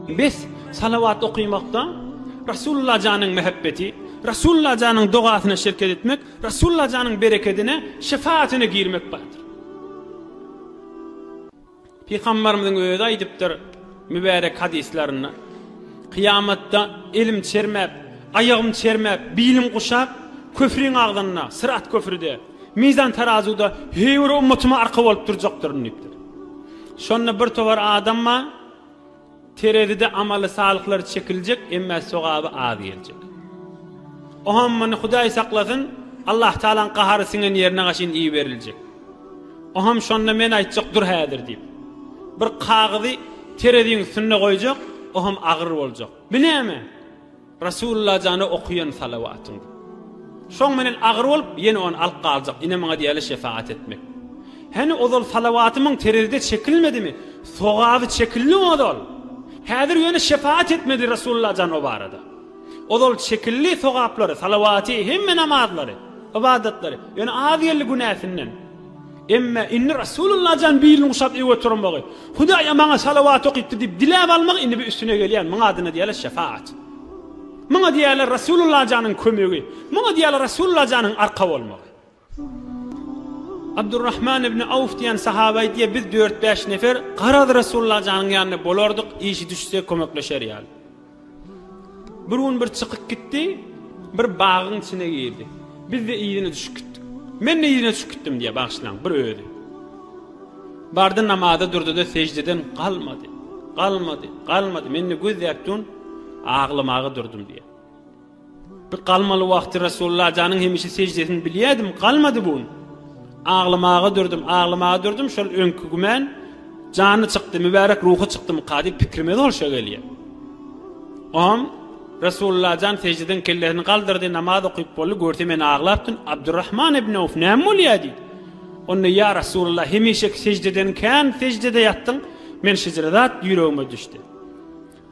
Biz salavat okuymakta Resulullah canın muhabbeti, Resulullah canın duasına şirket etmek, Resulullah canın bereketine, şefaatine girmek vardır. Peygamberimizin öyle aydıptır mübarek hadislerine. Kıyamatta ilim çermep, ayağım çermep, bilim kuşap, köfrün ağzına, sırat köfrüde, mizan terazuda heyur ummatıma arka olup duracaktır. Şonda bir tovar adamma teredide amalı sağlıkları çekilecek, emme sogabı az gelecek. O hammanı Huday saklasın, Allah Teala'nın qaharı sinin yerine kaşın iyi verilecek. O ham şonda men aytacak dur hadir deyip. Bir kağıdı teredinin üstüne koyacak, o ham ağır olacak. Bileme? Resulullah canı okuyan salavatın. Şon menen ağır olup yeni onu alıp kalacak. Yine bana diyeli şefaat etmek. Hani o dol salavatımın teredide çekilmedi mi? Sogabı çekildi mi o dol? Hadir yöne şefaat etmedi Resulullah canı o barada. O dol çekilli sogapları, salavati, hem namazları, ibadetleri. Yani adiyeli günahsinden. Emme inni Resulullah can bilin uşap iyi oturun bağı. Hudaya bana salavat okuyup deyip dilab almak inni bir üstüne geliyen. Bana adına diyeler şefaat. Bana diyeler Resulullah canın kömüğü. Bana diyeler Resulullah canın arka olmağı. Abdurrahman ibn Avf diyen sahabayı diye biz 4-5 nefer qaradı Resulullah canın yanına bolardık, işi düşse kömekleşer yani. Bir gün bir çıkıp gitti, bir bağın içine girdi. Biz de iyine düşüp gittik. Men de iyine düşüp gittim diye bağışlan, bir öyle. Bardı namazda durdu da secdeden kalmadı. Men de göz yaptın, ağlamağı durdum diye. Bir kalmalı vakti Resulullah canın hemişe secdesini biliyordum, kalmadı bunun. Ağlamağa durdum, şöyle önkügümen canı çıktı, mübarek ruhu çıktı mı kadip fikrime de oluşa geliyor. Oğam Resulullah can secdeden kellesini kaldırdı, namaz okuyup bolu gördü, men ağlaptın. Abdurrahman ibn Avf ne oluyor dedi. Onunla ya Resulullah hemişe secdeden kan secdede yattın, men secdedat yüreğime düştü.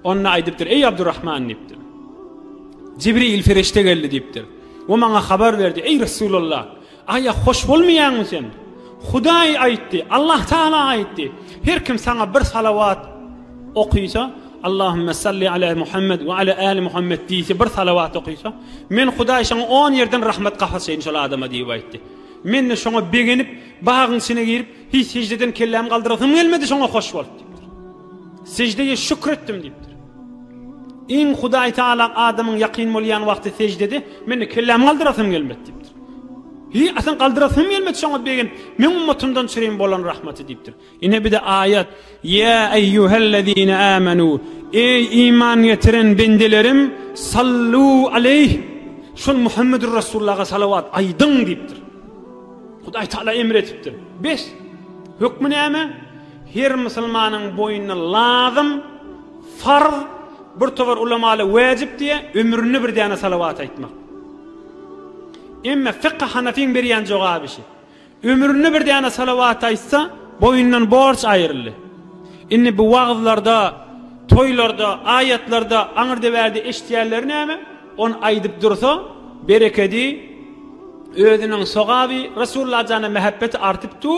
Onunla aydıptır, ey Abdurrahman deyiptir. Cibril ferişte geldi deyiptir. O bana haber verdi, ey Resulullah. Aya hoş olmayan mı sen? Huday aytti, Allah Teala aytti. Her kim sana bir salavat okuysa, Allahümme salli ala Muhammed ve ala ali Muhammed deyse, bir salavat okuysa, men Huday sana 10 yerden rahmet kafası inşallah adama deyip aytti. Men de şuna beğenip, bağın içine girip, hiç secdeden kellem kaldırasım gelmedi, şuna hoş oldu deyiptir. Secdeye şükrettim deyiptir. İn Huday Teala adamın yakin molyan vakti secdede, men de kellem kaldırasım gelmedi deyiptir. Hi asan kaldırasım gelmedi şoňa begen men ummatymdan çyryň bolan rahmeti diýipdir. Ine bir de ayet ya eyyuhellezine amenu ey iman getiren bendilerim sallu aleyh şol Muhammedur Resulullah'a salavat aydın diýipdir. Hudaý Taala emretipdir. 5 hükmü näme? Her musulmanyň boyuna lazım farz bir tovar ulamaly wajib diye ömrüni bir däne salavat aýtmak. Emme fiqh Hanafin beriyen cevabı şey. Ömrünü bir däne salavat aytsa boyundan borç ayrılı. Inni bu vaazlarda, toylarda, ayetlarda aňyrda berdi eşdiýärler näme? On aydyp dursa bereketi özüniň sogaby Resulullah jana muhabbeti artypdy.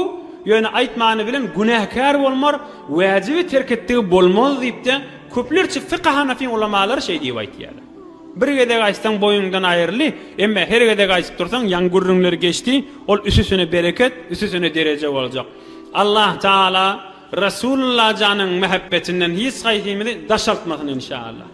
Ýöne aýtmany bilen günahkar bolmar, wajibi terk etdi bolmaz diýip de köplerçe fiqh Hanafin ulamalar şey diýip aýtýarlar. Bir gede gaýstan boyundan aýrly, emme her gede gaýsyp tursaň ýangurrunlar geçdi, ol üsüsüne bereket, üsüsüne derece boljak. Allah Taala Resulullah janyň muhabbetinden hiç gaýtymyny daşaltmasyn inşallah.